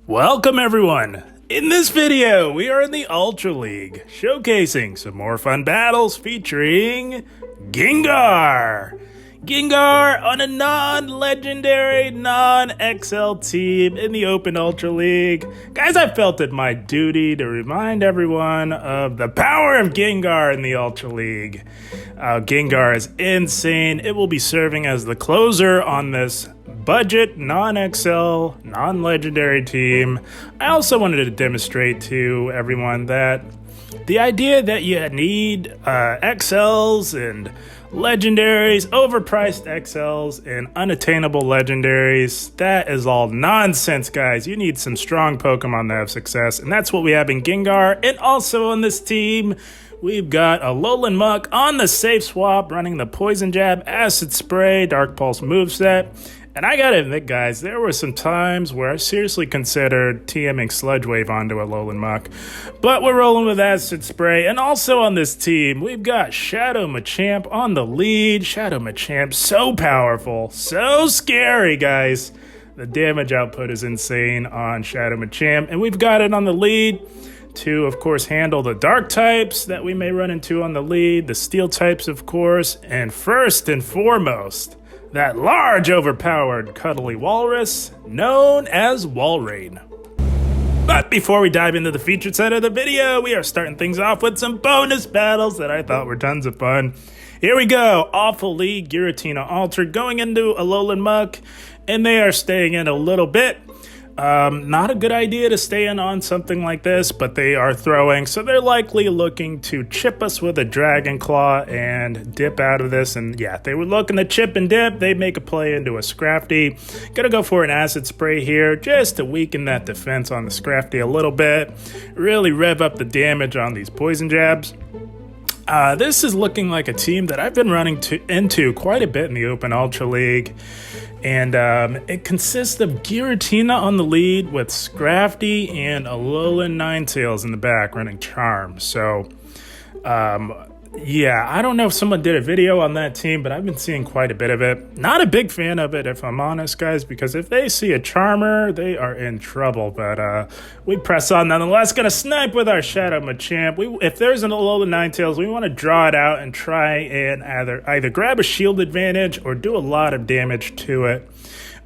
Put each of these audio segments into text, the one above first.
Welcome everyone! In this video, we are in the Ultra League, showcasing some more fun battles featuring Gengar! Gengar on a non-legendary, non-XL team in the Open Ultra League. Guys, I felt it my duty to remind everyone of the power of Gengar in the Ultra League. Gengar is insane. It will be serving as the closer on this budget, non-XL, non-legendary team. I also wanted to demonstrate to everyone that the idea that you need XLs and legendaries, overpriced XLs, and unattainable legendaries, that is all nonsense, guys. You need some strong Pokemon to have success, and that's what we have in Gengar. And also on this team, we've got Alolan Muk on the safe swap, running the Poison Jab, Acid Spray, Dark Pulse moveset. And I gotta admit, guys, there were some times where I seriously considered TMing Sludge Wave onto Alolan Muk. But we're rolling with Acid Spray. And also on this team, we've got Shasow Machamp on the lead. Shasow Machamp, so powerful, so scary, guys. The damage output is insane on Shasow Machamp. And we've got it on the lead to, of course, handle the dark types that we may run into on the lead, the steel types, of course, and first and foremost, that large, overpowered, cuddly walrus known as Walrein. But before we dive into the featured set of the video, we are starting things off with some bonus battles that I thought were tons of fun. Here we go. Awful League, Giratina Altered going into Alolan Muk, and they are staying in a little bit. Not a good idea to stay in on something like this, but they are throwing, so they're likely looking to chip us with a Dragon Claw and dip out of this. And yeah, they were looking to chip and dip. They make a play into a Scrafty. Gonna go for an Acid Spray here just to weaken that defense on the Scrafty a little bit. Really rev up the damage on these Poison Jabs. This is looking like a team that I've been running into quite a bit in the Open Ultra League. And it consists of Giratina on the lead with Scrafty and Alolan Ninetales in the back running Charm. So, yeah, I don't know if someone did a video on that team, but I've been seeing quite a bit of it. Not a big fan of it, if I'm honest, guys, because if they see a Charmer, they are in trouble. But we press on nonetheless. Going to snipe with our Shasow Machamp. If there's an Alolan Ninetales, we want to draw it out and try and either grab a shield advantage or do a lot of damage to it.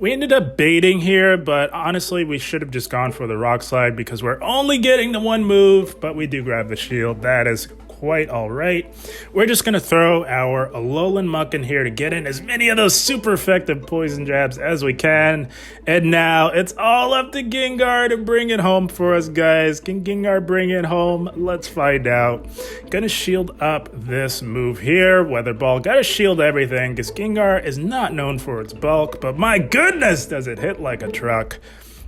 We ended up baiting here, but honestly, we should have just gone for the Rock Slide because we're only getting the one move, but we do grab the shield. That is quite all right. We're just going to throw our Alolan Muk in here to get in as many of those super effective Poison Jabs as we can. And now it's all up to Gengar to bring it home for us, guys. Can Gengar bring it home? Let's find out. Gonna shield up this move here. Weather Ball. Gotta shield everything because Gengar is not known for its bulk, but my goodness, does it hit like a truck.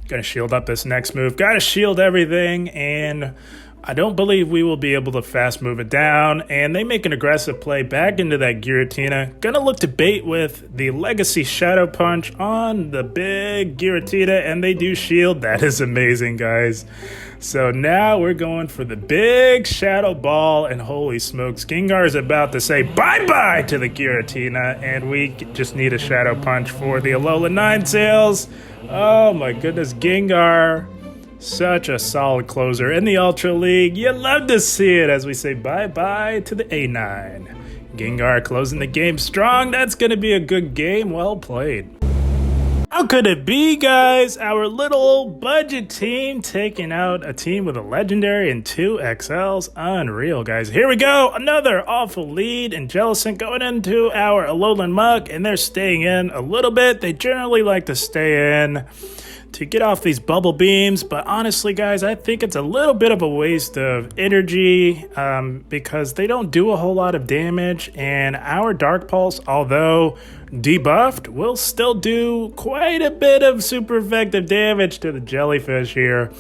Gonna shield up this next move. Gotta shield everything, and I don't believe we will be able to fast move it down, and they make an aggressive play back into that Giratina. Gonna look to bait with the Legacy Shadow Punch on the big Giratina, and they do shield. That is amazing, guys. So now we're going for the big Shadow Ball, and holy smokes, Gengar is about to say bye-bye to the Giratina, and we just need a Shadow Punch for the Alolan Ninetales. Oh my goodness, Gengar. Such a solid closer in the Ultra League. You love to see it as we say bye-bye to the A9. Gengar closing the game strong. That's going to be a good game. Well played. How could it be, guys? Our little budget team taking out a team with a legendary and 2 XLs. Unreal, guys. Here we go. Another awful lead. And Jellicent going into our Alolan Muk, and they're staying in a little bit. They generally like to stay in to get off these bubble beams, but honestly, guys, I think it's a little bit of a waste of energy because they don't do a whole lot of damage, and our Dark Pulse, although debuffed, will still do quite a bit of super effective damage to the jellyfish here.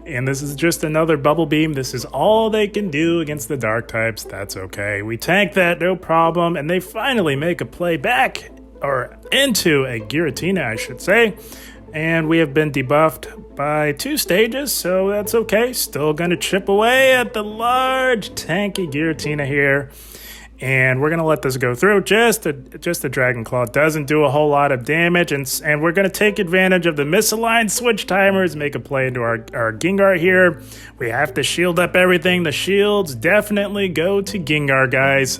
And this is just another bubble beam. This is all they can do against the dark types. That's okay. We tank that, no problem, and they finally make a play back, or into a Giratina, I should say. And we have been debuffed by 2 stages, so that's okay. Still going to chip away at the large, tanky Giratina here. And we're going to let this go through. Just a Dragon Claw. Doesn't do a whole lot of damage. And we're going to take advantage of the misaligned switch timers, make a play into our Gengar here. We have to shield up everything. The shields definitely go to Gengar, guys.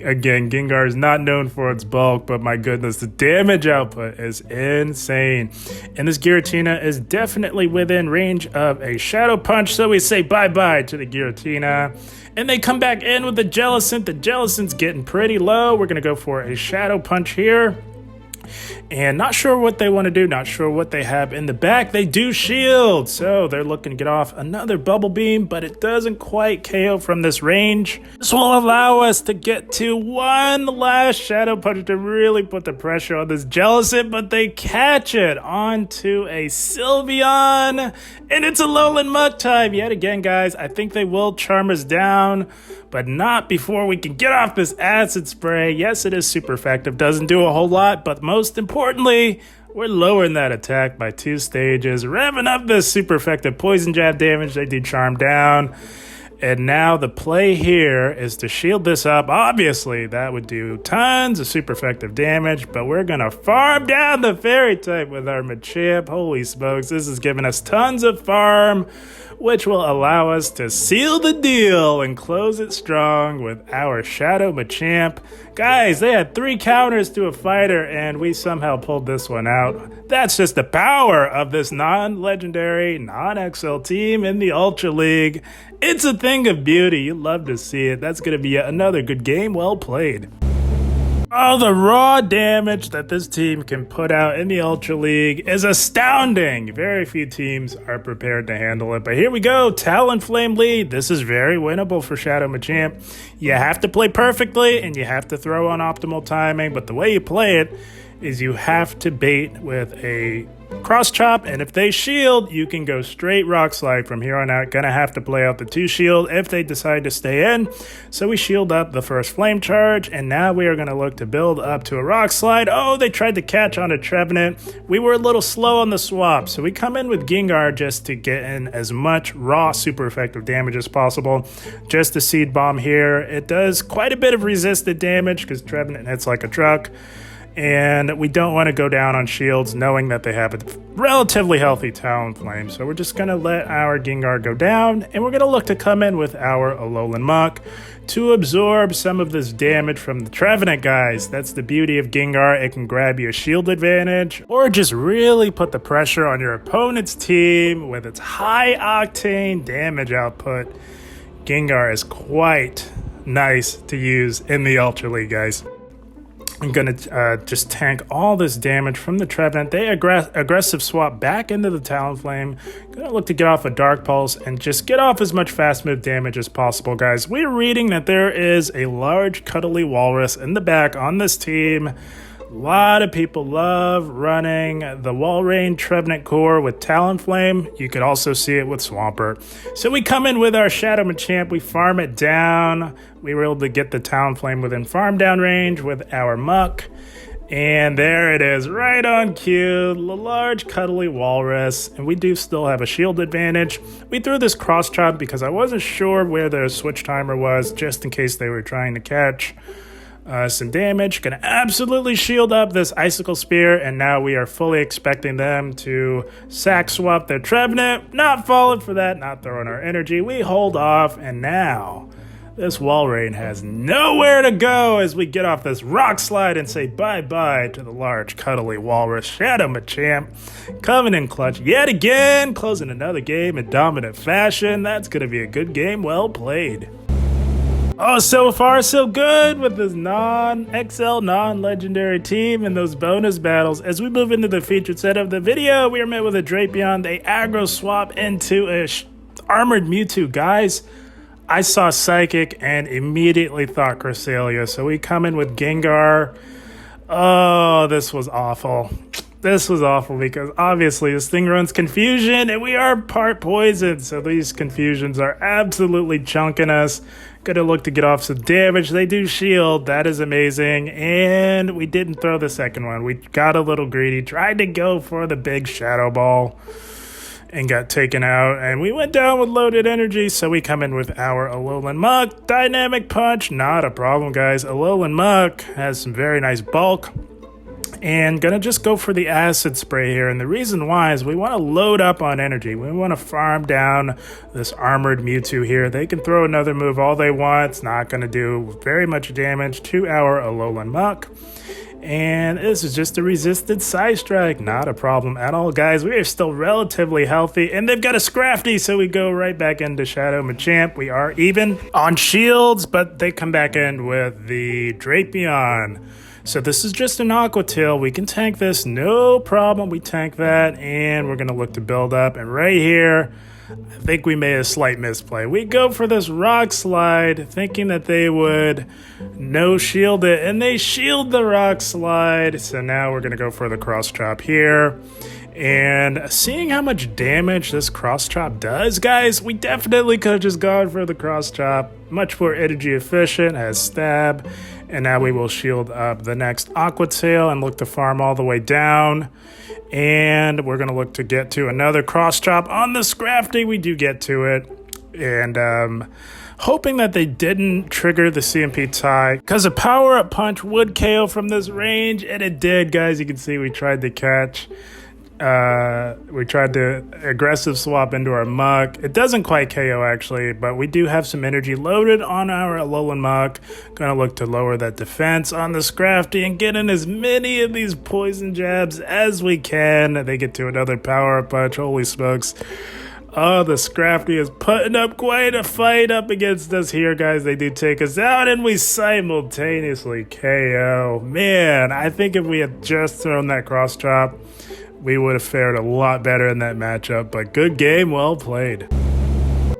Again, Gengar is not known for its bulk, but my goodness, the damage output is insane. And this Giratina is definitely within range of a Shadow Punch, so we say bye-bye to the Giratina. And they come back in with the Jellicent. The Jellicent's getting pretty low. We're going to go for a Shadow Punch here. And not sure what they want to do. Not sure what they have in the back. They do shield. So they're looking to get off another Bubble Beam. But it doesn't quite KO from this range. This will allow us to get to one last Shadow Punch to really put the pressure on this Jellicent. But they catch it onto a Sylveon. And it's Alolan Muk time. Yet again, guys, I think they will charm us down. But not before we can get off this Acid Spray. Yes, it is super effective. Doesn't do a whole lot. But most importantly, we're lowering that attack by 2 stages. Revving up this super effective Poison Jab damage. They do charm down. And now the play here is to shield this up. Obviously, that would do tons of super effective damage. But we're going to farm down the Fairy type with our Machamp. Holy smokes, this is giving us tons of farm, which will allow us to seal the deal and close it strong with our Shadow Machamp. Guys, they had 3 counters to a fighter, and we somehow pulled this one out. That's just the power of this non-legendary, non-XL team in the Ultra League. It's a thing of beauty. You love to see it. That's going to be yet another good game. Well played. Oh, the raw damage that this team can put out in the Ultra League is astounding. Very few teams are prepared to handle it. But here we go. Talonflame lead. This is very winnable for Shadow Machamp. You have to play perfectly and you have to throw on optimal timing. But the way you play it is you have to bait with a Cross Chop, and if they shield, you can go straight Rock Slide from here on out. Gonna have to play out the 2 shield if they decide to stay in. So we shield up the first Flame Charge, and now we are gonna look to build up to a Rock Slide. Oh, they tried to catch on a Trevenant. We were a little slow on the swap, so we come in with Gengar just to get in as much raw super effective damage as possible. Just a Seed Bomb here. It does quite a bit of resisted damage because Trevenant hits like a truck. And we don't want to go down on shields knowing that they have a relatively healthy Talonflame. So we're just going to let our Gengar go down. And we're going to look to come in with our Alolan Muk to absorb some of this damage from the Trevenant, guys. That's the beauty of Gengar. It can grab you a shield advantage or just really put the pressure on your opponent's team with its high octane damage output. Gengar is quite nice to use in the Ultra League, guys. I'm going to just tank all this damage from the Trevenant. They aggressive swap back into the Talonflame. Going to look to get off a Dark Pulse and just get off as much fast move damage as possible, guys. We're reading that there is a large cuddly walrus in the back on this team. A lot of people love running the Walrein Trevenant core with Talonflame. You could also see it with Swampert. So we come in with our Shadow Machamp. We farm it down. We were able to get the Talonflame within farm down range with our Muk. And there it is, right on cue, the large cuddly walrus. And we do still have a shield advantage. We threw this Cross Chop because I wasn't sure where the switch timer was, just in case they were trying to catch some damage. Gonna absolutely shield up this Icicle Spear, and now we are fully expecting them to sack swap their Trevenant. Not falling for that, not throwing our energy. We hold off, and now this Walrein has nowhere to go as we get off this Rock Slide and say bye-bye to the large cuddly walrus. Shadow Machamp coming in clutch yet again, closing another game in dominant fashion. That's gonna be a good game. Well played. Oh, so far so good with this non-XL, non-legendary team and those bonus battles. As we move into the featured set of the video, we are met with a Drapion. They aggro swap into a armored Mewtwo. Guys, I saw Psychic and immediately thought Cresselia. So we come in with Gengar. Oh, this was awful. This was awful because obviously this thing runs Confusion and we are part poison. So these Confusions are absolutely chunking us. Gonna look to get off some damage. They do shield. That is amazing. And we didn't throw the second one. We got a little greedy. Tried to go for the big Shadow Ball. and got taken out, and we went down with loaded energy, so we come in with our Alolan Muk. Dynamic Punch, not a problem, guys. Alolan Muk has some very nice bulk, and gonna just go for the Acid Spray here, and the reason why is we want to load up on energy. We want to farm down this Armored Mewtwo here. They can throw another move all they want. It's not gonna do very much damage to our Alolan Muk. And this is just a resisted Side Strike. Not a problem at all, guys. We are still relatively healthy. And they've got a Scrafty, so we go right back into Shasow Machamp. We are even on shields, but they come back in with the Drapion. So this is just an Aqua Tail. We can tank this, no problem. We tank that, and we're going to look to build up. And right here, I think we made a slight misplay. We go for this Rock Slide, thinking that they would no-shield it, and they shield the Rock Slide. So now we're going to go for the Cross Chop here. And seeing how much damage this Cross Chop does, guys, we definitely could have just gone for the Cross Chop. Much more energy efficient, has Stab. And now we will shield up the next Aqua Tail and look to farm all the way down. And we're going to look to get to another Cross Chop on the Scrafty. We do get to it. And hoping that they didn't trigger the CMP tie, because a Power-Up Punch would KO from this range. And it did, guys. You can see we tried to catch. We tried to aggressive swap into our Muk. It doesn't quite KO actually, but we do have some energy loaded on our Alolan Muk. Gonna look to lower that defense on the Scrafty and get in as many of these poison jabs as we can. They get to another Power Punch. Holy smokes. Oh, the Scrafty is putting up quite a fight up against us here, guys. They do take us out, and we simultaneously KO. Man, I think if we had just thrown that Cross Chop, we would have fared a lot better in that matchup, but good game, well played.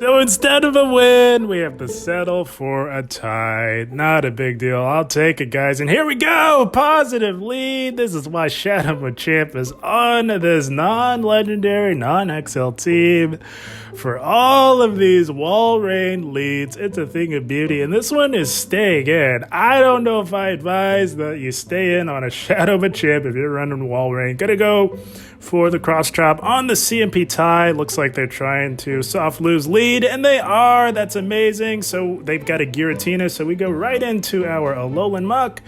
So instead of a win, we have to settle for a tie. Not a big deal. I'll take it, guys. And here we go. Positive lead. This is why Shasow Machamp is on this non-legendary, non-XL team. For all of these Walrein leads, it's a thing of beauty. And this one is staying in. I don't know if I advise that you stay in on a Shasow Machamp if you're running Walrein. Gonna go for the Cross Chop on the CMP tie. Looks like they're trying to soft lose lead, and they are. That's amazing. So they've got a Giratina, so we go right into our Alolan Muk,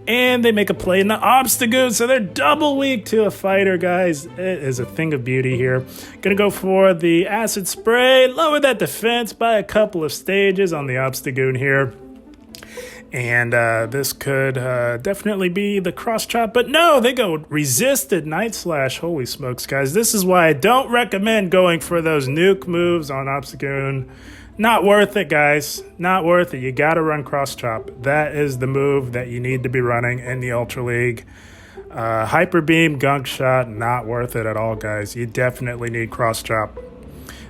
and they make a play in the Obstagoon, so they're double weak to a fighter, guys. It is a thing of beauty here. Gonna go for the Acid Spray, lower that defense by a couple of stages on the Obstagoon here. And this could definitely be the Cross Chop, but no, they go Resisted Night Slash. Holy smokes, guys. This is why I don't recommend going for those nuke moves on Obstagoon. Not worth it, guys. Not worth it. You got to run Cross Chop. That is the move that you need to be running in the Ultra League. Hyper Beam, Gunk Shot, not worth it at all, guys. You definitely need Cross Chop.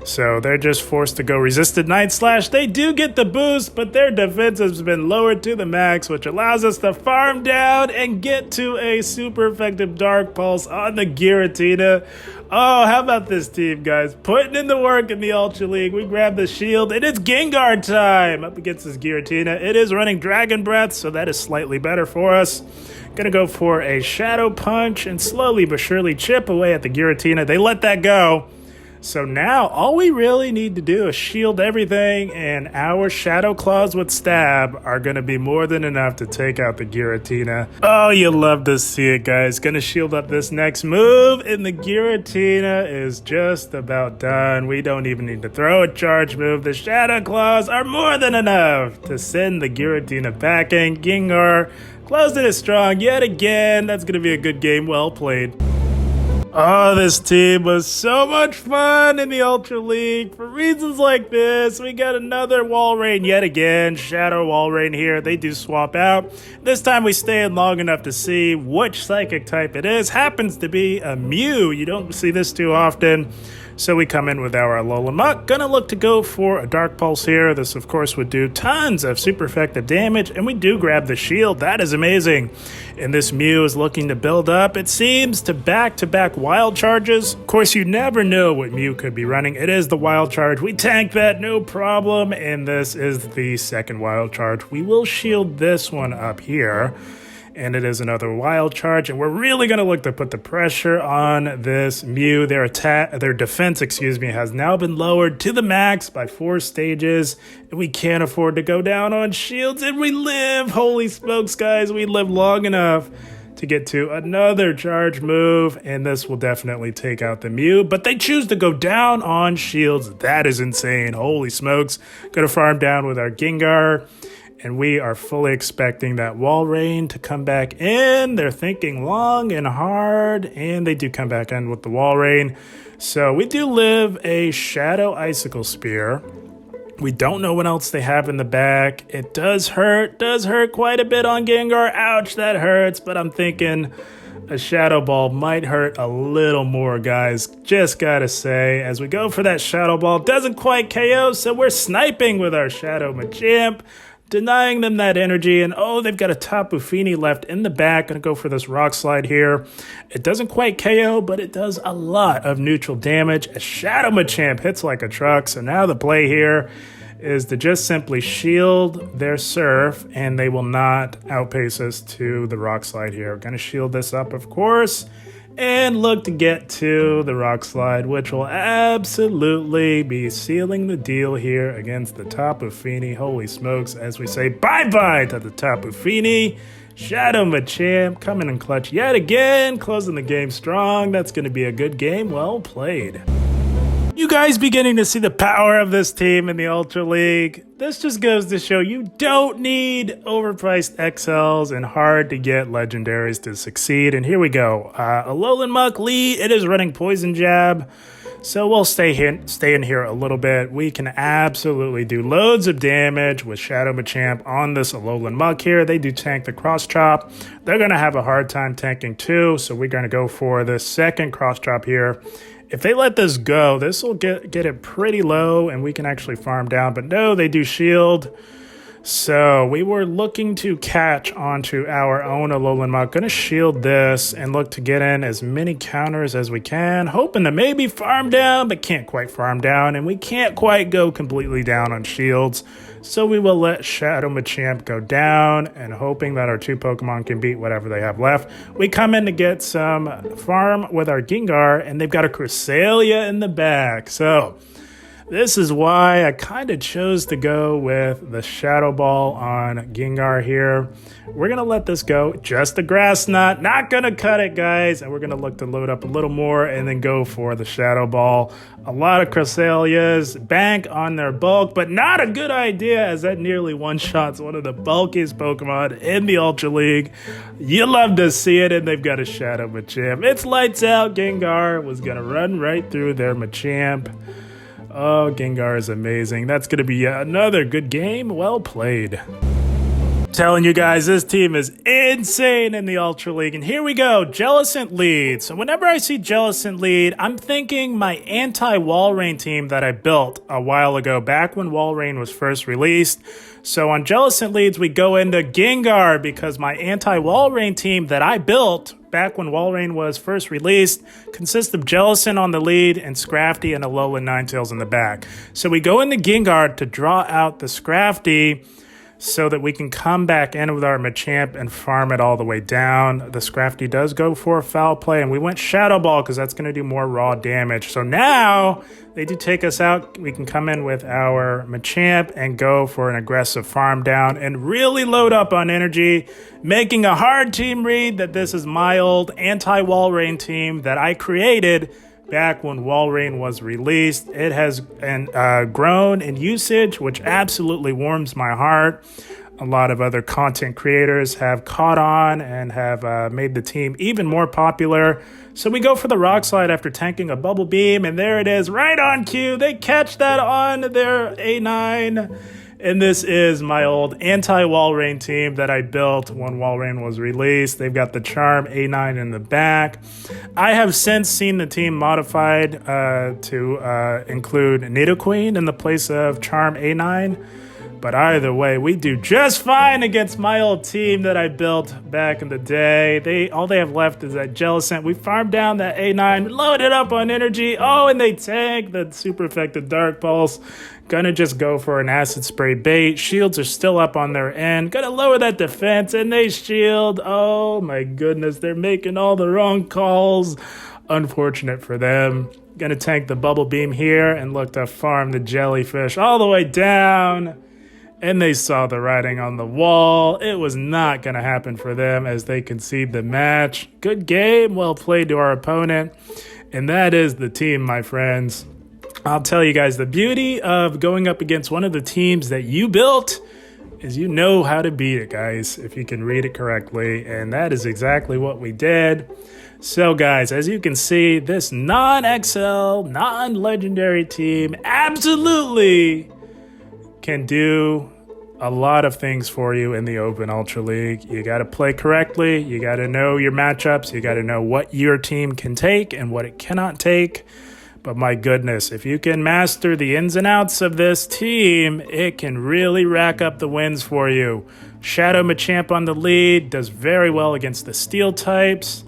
So they're just forced to go Resisted Night Slash. They do get the boost, but their defense has been lowered to the max, which allows us to farm down and get to a super effective Dark Pulse on the Giratina. Oh, how about this team, guys? Putting in the work in the Ultra League. We grab the shield, and it's Gengar time up against this Giratina. It is running Dragon Breath, so that is slightly better for us. Gonna go for a Shadow Punch and slowly but surely chip away at the Giratina. They let that go. So now all we really need to do is shield everything, and our Shadow Claws with Stab are going to be more than enough to take out the Giratina. Oh, you love to see it, guys. Going to shield up this next move, and the Giratina is just about done. We don't even need to throw a charge move. The Shadow Claws are more than enough to send the Giratina packing. Gengar closing it strong yet again. That's going to be a good game. Well played. Oh, this team was so much fun in the Ultra League. For reasons like this, we got another Walrein yet again. Shadow Walrein here. They do swap out. This time we stay in long enough to see which Psychic type it is. Happens to be a Mew. You don't see this too often. So we come in with our Alolan Muk. Gonna look to go for a Dark Pulse here. This, of course, would do tons of super effective damage. And we do grab the shield. That is amazing. And this Mew is looking to build up, it seems, to back-to-back Wild Charges. Of course, you never know what Mew could be running. It is the Wild Charge. We tank that, no problem. And this is the second Wild Charge. We will shield this one up here. and it is another wild charge, and we're really going to look to put the pressure on this Mew. Their defense, has now been lowered to the max by 4 stages, and we can't afford to go down on shields, and we live. Holy smokes, guys, we live long enough to get to another charge move, and this will definitely take out the Mew, but they choose to go down on shields. That is insane. Holy smokes. Gonna farm down with our Gengar, and we are fully expecting that Wall Rain to come back in. They're thinking long and hard, and they do come back in with the Wall Rain. So we do live a Shadow Icicle Spear. We don't know what else they have in the back. It does hurt quite a bit on Gengar. Ouch, that hurts, but I'm thinking a Shadow Ball might hurt a little more, guys. Just gotta say, as we go for that Shadow Ball, doesn't quite KO, so we're sniping with our Shadow Machamp, denying them that energy, and oh, they've got a Tapu Fini left in the back. Gonna go for this Rock Slide here. It doesn't quite KO, but it does a lot of neutral damage. A Shadow Machamp hits like a truck, so now the play here is to just simply shield their Surf, and they will not outpace us to the Rock Slide here. We're gonna shield this up, of course, and look to get to the Rock Slide, which will absolutely be sealing the deal here against the Tapu Fini. Holy smokes, as we say bye-bye to the Tapu Fini. Shadow Machamp coming in clutch yet again, closing the game strong. That's going to be a good game. Well played. You guys beginning to see the power of this team in the Ultra League. This just goes to show you don't need overpriced XLs and hard to get legendaries to succeed. And here we go. Alolan Muk lead. It is running Poison Jab. So we'll stay in here a little bit. We can absolutely do loads of damage with Shadow Machamp on this Alolan Muk here. They do tank the Cross Chop. They're going to have a hard time tanking too. So we're going to go for the second Cross Chop here. If they let this go, this will get it pretty low, and we can actually farm down. But no, they do shield. So we were looking to catch onto our own Alolan Muk. Going to shield this and look to get in as many counters as we can. Hoping to maybe farm down, but can't quite farm down. And we can't quite go completely down on shields. So we will let Shadow Machamp go down, and hoping that our 2 Pokemon can beat whatever they have left. We come in to get some farm with our Gengar, and they've got a Cresselia in the back. So this is why I kind of chose to go with the Shadow Ball on Gengar here. We're going to let this go. Just a Grass Knot. Not going to cut it, guys. And we're going to look to load up a little more and then go for the Shadow Ball. A lot of Cresselias. Bank on their bulk, but not a good idea, as that nearly one-shots one of the bulkiest Pokemon in the Ultra League. You love to see it, and they've got a Shadow Machamp. It's lights out. Gengar was going to run right through their Machamp. Oh, Gengar is amazing. That's going to be another good game. Well played. Telling you guys, this team is insane in the Ultra League. And here we go, Jellicent lead. So whenever I see Jellicent lead, I'm thinking my anti-Wall Rain team that I built a while ago, back when Wall Rain was first released. So on Jellicent leads, we go into Gengar, because my anti-Wall Rain team that I built back when Wall Rain was first released consists of Jellicent on the lead and Scrafty and Alolan Ninetales in the back. So we go into Gengar to draw out the Scrafty so that we can come back in with our Machamp and farm it all the way down. The Scrafty does go for a foul play, and we went Shadow Ball because that's going to do more raw damage. So now they do take us out. We can come in with our Machamp and go for an aggressive farm down and really load up on energy, making a hard team read that this is my old anti-Wall Rain team that I created back when Wall Rain was released. It has grown in usage, which absolutely warms my heart. A lot of other content creators have caught on and have made the team even more popular. So we go for the Rock Slide after tanking a Bubble Beam, and there it is, right on cue. They catch that on their A9. And this is my old anti-Wall Rain team that I built when Wall Rain was released. They've got the Charm A9 in the back. I have since seen the team modified to include Nidoqueen in the place of Charm A9. But either way, we do just fine against my old team that I built back in the day. All they have left is that Jellicent. We farmed down that A9, loaded up on energy. Oh, and they tank the super effective Dark Pulse. Gonna just go for an Acid Spray bait. Shields are still up on their end. Gonna lower that defense, and they shield. Oh my goodness, they're making all the wrong calls. Unfortunate for them. Gonna tank the Bubble Beam here and look to farm the Jellyfish all the way down. And they saw the writing on the wall. It was not going to happen for them as they concede the match. Good game. Well played to our opponent. And that is the team, my friends. I'll tell you guys, the beauty of going up against one of the teams that you built is you know how to beat it, guys, if you can read it correctly. And that is exactly what we did. So, guys, as you can see, this non-XL, non-legendary team absolutely can do a lot of things for you in the Open Ultra League. You got to play correctly. You got to know your matchups. You got to know what your team can take and what it cannot take. But my goodness, if you can master the ins and outs of this team, it can really rack up the wins for you. Shasow Machamp on the lead, does very well against the Steel types.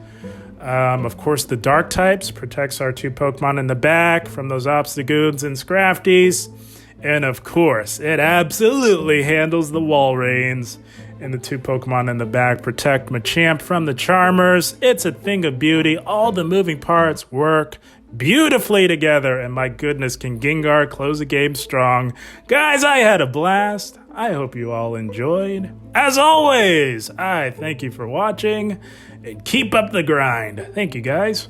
Of course, the Dark types protects our two Pokemon in the back from those Obstagoons and Scrafties. And of course, it absolutely handles the Walreins. And the two Pokemon in the back protect Machamp from the Charmers. It's a thing of beauty. All the moving parts work beautifully together. And my goodness, can Gengar close the game strong? Guys, I had a blast. I hope you all enjoyed. As always, I thank you for watching. And keep up the grind. Thank you, guys.